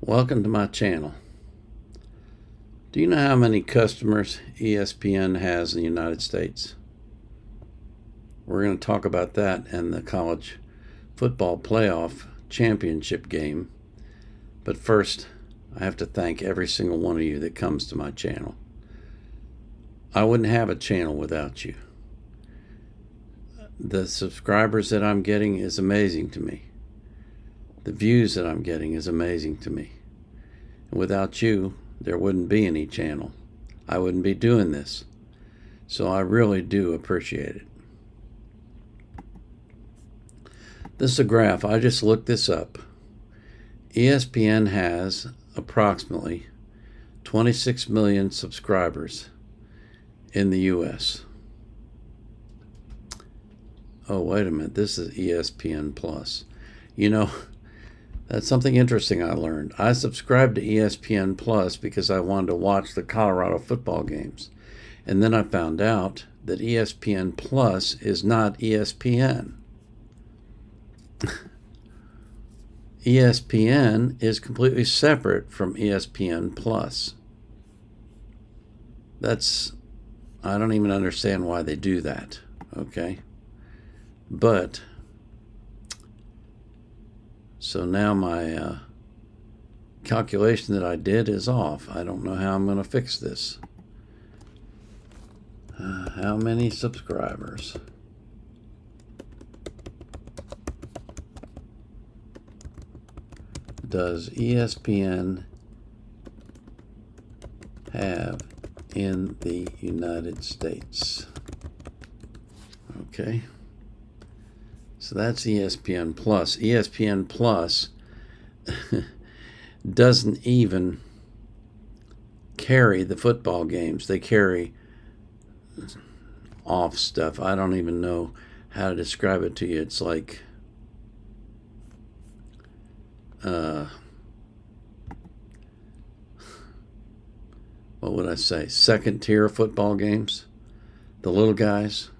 Welcome to my channel. Do you know how many customers ESPN has in the United States? We're going to talk about that and the college football playoff championship game. But first, I have to thank every single one of you that comes to my channel. I wouldn't have a channel without you. The subscribers that I'm getting is amazing to me. The views that I'm getting is amazing to me. And without you, there wouldn't be any channel. I wouldn't be doing this. So I really do appreciate it. This is a graph. I just looked this up. ESPN has approximately 26 million subscribers in the U.S. Oh, wait a minute. This is ESPN Plus. You know, that's something interesting I learned. I subscribed to ESPN Plus because I wanted to watch the Colorado football games. And then I found out that ESPN Plus is not ESPN. ESPN is completely separate from ESPN Plus. I don't even understand why they do that, okay? But so now my calculation that I did is off. I don't know how I'm going to fix this. How many subscribers? Does ESPN have in the United States? Okay. So that's ESPN Plus. ESPN Plus doesn't even carry the football games. They carry off stuff. I don't even know how to describe it to you. It's like what would I say? Second tier football games. The little guys.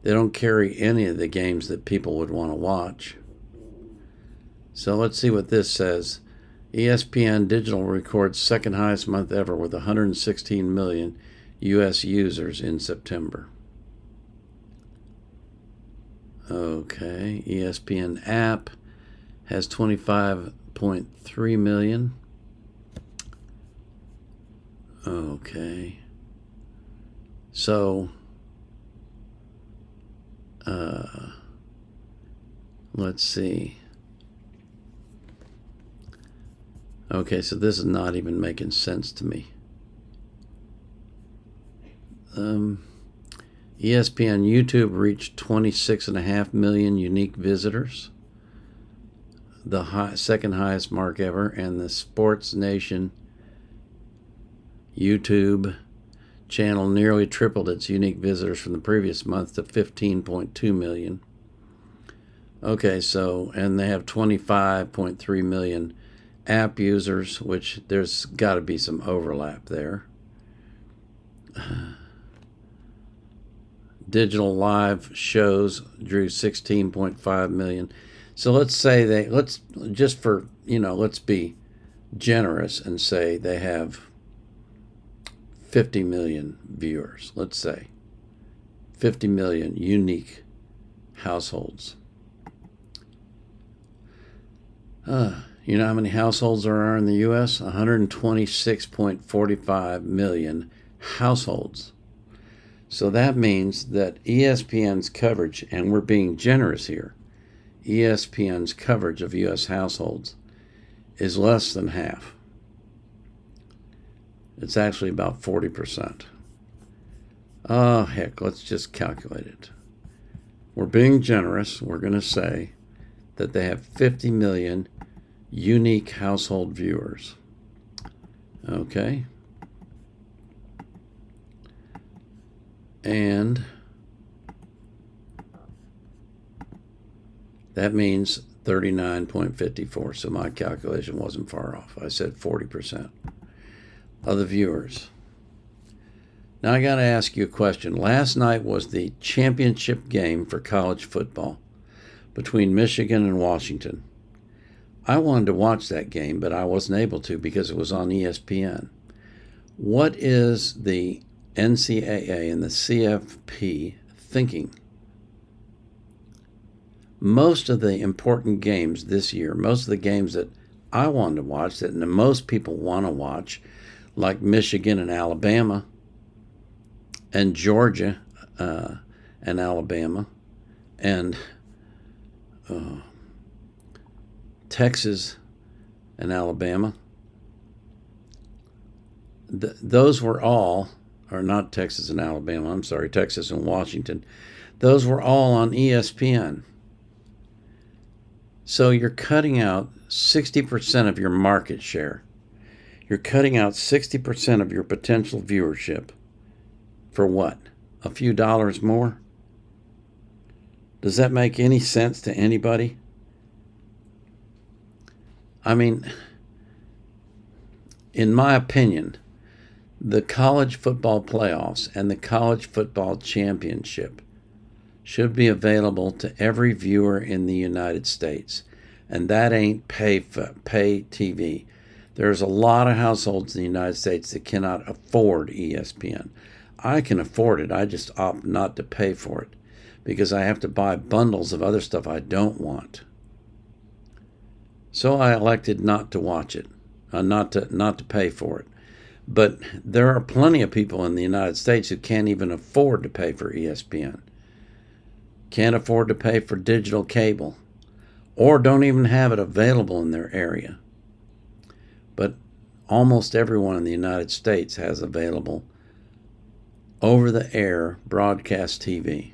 They don't carry any of the games that people would want to watch. So let's see what this says. ESPN Digital records second highest month ever with 116 million U.S. users in September. Okay, ESPN app has 25.3 million. Okay. So let's see. Okay, so this is not even making sense to me. ESPN YouTube reached 26.5 million unique visitors, the second highest mark ever, and the Sports Nation YouTube channel nearly tripled its unique visitors from the previous month to 15.2 million. Okay, so, and they have 25.3 million app users, which there's got to be some overlap there. Digital live shows drew 16.5 million. So let's say let's be generous and say they have 50 million viewers. Let's say 50 million unique households. You know how many households there are in the U.S.? 126.45 million households. So that means that ESPN's coverage, and we're being generous here, ESPN's coverage of U.S. households is less than half. It's actually about 40%. Oh, heck, let's just calculate it. We're being generous. We're going to say that they have 50 million unique household viewers. Okay. And that means 39.54. So my calculation wasn't far off. I said 40% of the viewers. Now I got to ask you a question. Last night was the championship game for college football between Michigan and Washington. I wanted to watch that game, but I wasn't able to because it was on ESPN. What is the NCAA and the CFP thinking? Most of the important games this year, most of the games that I wanted to watch, that most people want to watch, like Michigan and Alabama, and Georgia and Alabama, and Texas and Alabama. Those were all, or not Texas and Alabama, I'm sorry, Texas and Washington. Those were all on ESPN. So you're cutting out 60% of your market share. You're cutting out 60% of your potential viewership. For what? A few dollars more? Does that make any sense to anybody? I mean, in my opinion, the college football playoffs and the college football championship should be available to every viewer in the United States. And that ain't pay TV. There's a lot of households in the United States that cannot afford ESPN. I can afford it. I just opt not to pay for it because I have to buy bundles of other stuff I don't want. So I elected not to watch it, not to pay for it. But there are plenty of people in the United States who can't even afford to pay for ESPN. Can't afford to pay for digital cable, or don't even have it available in their area. But almost everyone in the United States has available over-the-air broadcast TV.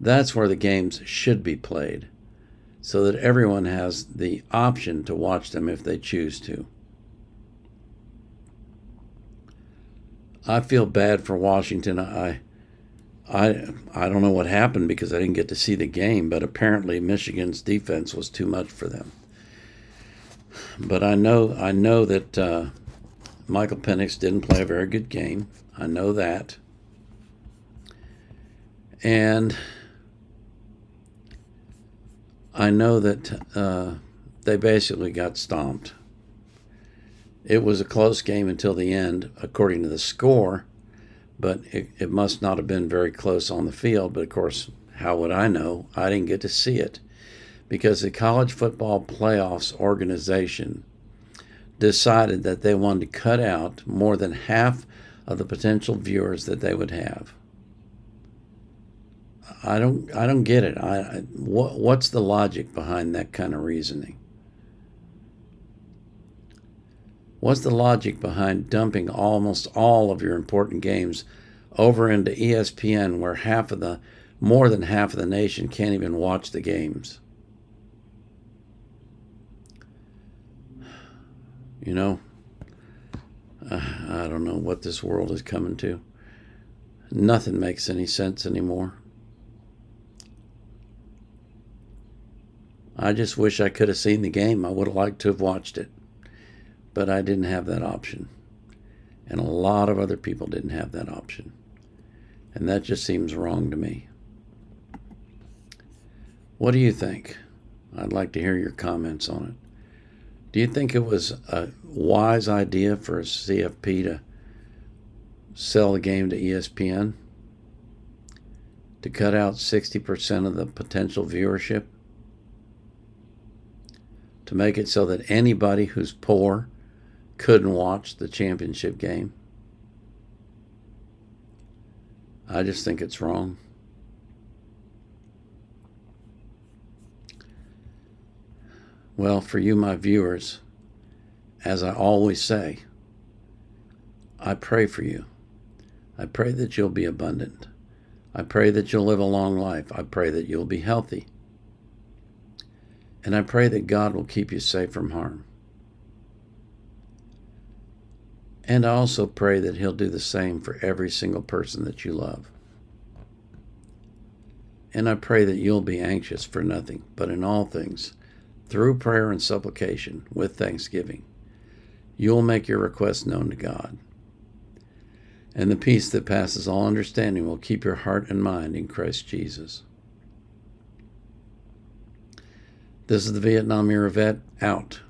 That's where the games should be played, so that everyone has the option to watch them if they choose to. I feel bad for Washington. I don't know what happened because I didn't get to see the game, but apparently Michigan's defense was too much for them. But I know that Michael Penix didn't play a very good game. I know that. And I know that they basically got stomped. It was a close game until the end, according to the score, but it must not have been very close on the field. But, of course, how would I know? I didn't get to see it because the College Football Playoffs organization decided that they wanted to cut out more than half of the potential viewers that they would have. I don't get it. What's the logic behind that kind of reasoning? What's the logic behind dumping almost all of your important games over into ESPN where more than half of the nation can't even watch the games? You know, I don't know what this world is coming to. Nothing makes any sense anymore. I just wish I could have seen the game. I would have liked to have watched it. But I didn't have that option. And a lot of other people didn't have that option. And that just seems wrong to me. What do you think? I'd like to hear your comments on it. Do you think it was a wise idea for CFP to sell the game to ESPN? To cut out 60% of the potential viewership? To make it so that anybody who's poor couldn't watch the championship game? I just think it's wrong. Well, for you, my viewers, as I always say, I pray for you. I pray that you'll be abundant. I pray that you'll live a long life. I pray that you'll be healthy. And I pray that God will keep you safe from harm. And I also pray that He'll do the same for every single person that you love. And I pray that you'll be anxious for nothing, but in all things, through prayer and supplication, with thanksgiving, you'll make your requests known to God. And the peace that passes all understanding will keep your heart and mind in Christ Jesus. This is the Vietnam Era Vet out.